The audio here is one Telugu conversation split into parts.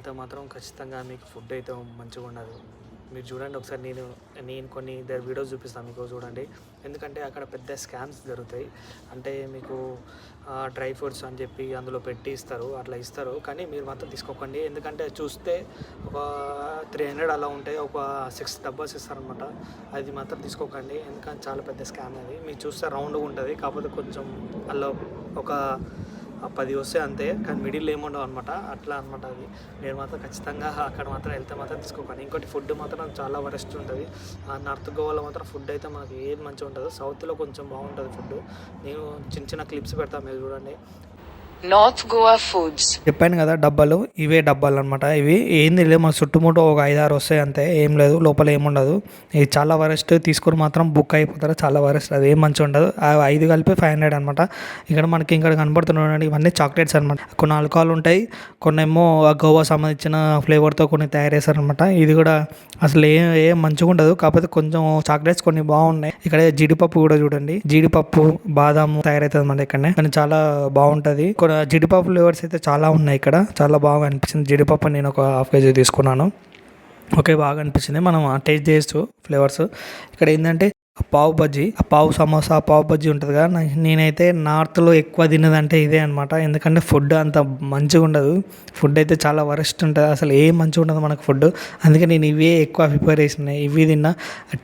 వెళ్తే మాత్రం ఖచ్చితంగా మీకు ఫుడ్ అయితే మంచిగా ఉండదు. మీరు చూడండి ఒకసారి, నేను కొన్ని ఇద్దరు వీడియోస్ చూపిస్తాను మీకు, చూడండి. ఎందుకంటే అక్కడ పెద్ద స్కామ్స్ జరుగుతాయి. అంటే మీకు డ్రై ఫ్రూట్స్ అని చెప్పి అందులో పెట్టి ఇస్తారు, అట్లా ఇస్తారు. కానీ మీరు మాత్రం తీసుకోకండి. ఎందుకంటే చూస్తే ఒక 300 అలా ఉంటాయి, ఒక 6 డబ్బాస్ ఇస్తారనమాట. అది మాత్రం తీసుకోకండి, ఎందుకంటే చాలా పెద్ద స్కామ్ అది. మీరు చూస్తే రౌండ్గా ఉంటుంది, కాకపోతే కొంచెం అందులో ఒక 10 వస్తాయి అంతే, కానీ మిడిల్ ఏముండవు అనమాట. అట్లా అనమాట అది. మీరు మాత్రం ఖచ్చితంగా అక్కడ మాత్రం వెళ్తే మాత్రం తీసుకోకండి. ఇంకోటి ఫుడ్ మాత్రం చాలా వరస్ట్ ఉంటుంది. నార్త్ గోవాలో మాత్రం ఫుడ్ అయితే మనకి ఏది మంచిగా ఉంటుందో, సౌత్లో కొంచెం బాగుంటుంది ఫుడ్. నేను చిన్న చిన్న క్లిప్స్ పెడతాను, మీరు చూడండి. నార్త్ గోవా ఫుడ్స్ చెప్పాను కదా, డబ్బాలు ఇవే డబ్బాలు అనమాట. ఇవి ఏంది లేదు, మన చుట్టుముట్టు ఒక 5-6 వస్తాయి అంతే, ఏం లేదు, లోపల ఏముండదు. ఇది చాలా వరస్ట్. తీసుకొని మాత్రం బుక్ అయిపోతారు, చాలా వరస్ట్. అది ఏం మంచిగా ఉండదు. 5 కలిపి 500 అనమాట. ఇక్కడ మనకి ఇంకా కనబడుతున్నాయి ఇవన్నీ చాక్లెట్స్ అనమాట. కొన్ని ఆల్కహాల్ ఉంటాయి, కొన్ని ఏమో గోవా సంబంధించిన ఫ్లేవర్తో కొన్ని తయారు చేస్తారనమాట. ఇది కూడా అసలు ఏం మంచిగా ఉండదు, కాకపోతే కొంచెం చాక్లెట్స్ కొన్ని బాగున్నాయి. ఇక్కడ జీడిపప్పు కూడా చూడండి, జీడిపప్పు బాదాము తయారవుతుంది అనమాట ఇక్కడనే, కానీ చాలా బాగుంటుంది. జీడిపప్పు ఫ్లేవర్స్ అయితే చాలా ఉన్నాయి ఇక్కడ, చాలా బాగా అనిపించింది. జీడిపప్పు నేను ఒక 1/2 kg తీసుకున్నాను. ఓకే, బాగా అనిపించింది. మనం టేస్ట్ చేయొచ్చు ఫ్లేవర్స్. ఇక్కడ ఏంటంటే పావు బజ్జీ, పావు సమోసా, పావు బజ్జీ ఉంటుంది కదా. నేనైతే నార్త్లో ఎక్కువ తిన్నదంటే ఇదే అనమాట. ఎందుకంటే ఫుడ్ అంత మంచిగా ఉండదు, ఫుడ్ అయితే చాలా వరస్ట్ ఉంటుంది, అసలు ఏం మంచిగా ఉండదు మనకు ఫుడ్. అందుకే నేను ఇవే ఎక్కువ ప్రిపేర్ చేసినాయి, ఇవి తిన్నా.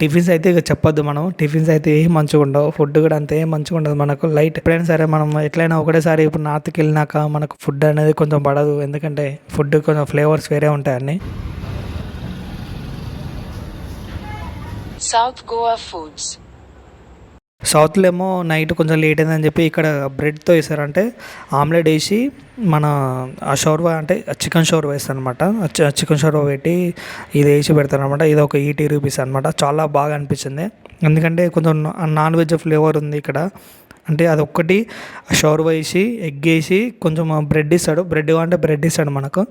టిఫిన్స్ అయితే ఇక చెప్పొద్దు, మనం టిఫిన్స్ అయితే ఏం మంచిగా ఉండవు, ఫుడ్ కూడా అంత ఏం మంచిగా ఉండదు మనకు. లైట్ ఎప్పుడైనా సరే మనం ఎట్లయినా ఒకటేసారి ఇప్పుడు నార్త్కి వెళ్ళినాక మనకు ఫుడ్ అనేది కొంచెం పడదు, ఎందుకంటే ఫుడ్ కొంచెం ఫ్లేవర్స్ వేరే ఉంటాయి అన్నీ. సౌత్ గోవా ఫుడ్స్ సౌత్లో ఏమో నైట్ కొంచెం లేట్ అయిందని చెప్పి ఇక్కడ బ్రెడ్తో వేస్తారు. అంటే ఆమ్లెట్ వేసి మన ఆ షోర్వా, అంటే చికెన్ షోర్వా వేస్తారు అనమాట. చికెన్ షోర్వా పెట్టి ఇది వేసి పెడతారు అనమాట. ఇది ఒక 80 రూపీస్ అనమాట. చాలా బాగా అనిపించింది, ఎందుకంటే కొంచెం నాన్ వెజ్ ఫ్లేవర్ ఉంది ఇక్కడ. అంటే అది ఒక్కటి షోర్వా వేసి, ఎగ్ వేసి, కొంచెం బ్రెడ్ ఇస్తాడు. బ్రెడ్ అంటే బ్రెడ్ ఇస్తాడు మనకు.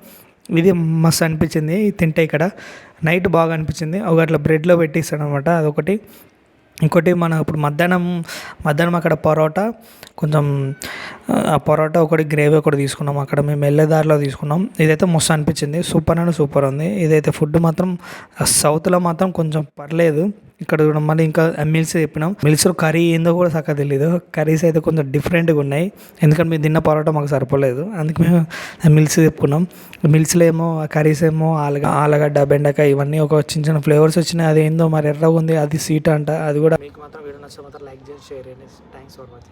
ఇది మస్తు అనిపించింది తింటే ఇక్కడ. నైట్ బాగా అనిపించింది, ఒక అట్లా బ్రెడ్లో పెట్టిస్తాడు అనమాట, అదొకటి. ఇంకోటి మనం ఇప్పుడు మధ్యాహ్నం అక్కడ పరోటా, కొంచెం ఆ పరోటా ఒకటి, గ్రేవీ ఒకటి తీసుకున్నాం. అక్కడ మేము వెళ్ళే దారిలో తీసుకున్నాం. ఇదైతే మస్తు అనిపించింది, సూపర్ అంటే సూపర్ ఉంది. ఇదైతే ఫుడ్ మాత్రం సౌత్లో మాత్రం కొంచెం పర్లేదు. ఇక్కడ కూడా మళ్ళీ ఇంకా మిల్స్ చెప్పినాం. మిల్స్లో కర్రీ ఏందో కూడా చక్కగా తెలియదు. కర్రీస్ అయితే కొంచెం డిఫరెంట్గా ఉన్నాయి, ఎందుకంటే మేము తిన్న పరోటా మాకు సరిపోలేదు, అందుకే మేము మిల్స్ చెప్పుకున్నాం. మిల్స్లో ఏమో కర్రీస్ ఏమో ఆలుగడ్డ, బెండకాయ, ఇవన్నీ ఒక చిన్న చిన్న ఫ్లేవర్స్ వచ్చినాయి. అది ఏందో మరి ఎర్రగా ఉంది, అది స్వీట్ అంట. అది కూడా మీకు మాత్రం వీడియో నచ్చితే మాత్రం లైక్ చేసి షేర్ చేయండి. Thanks for watching.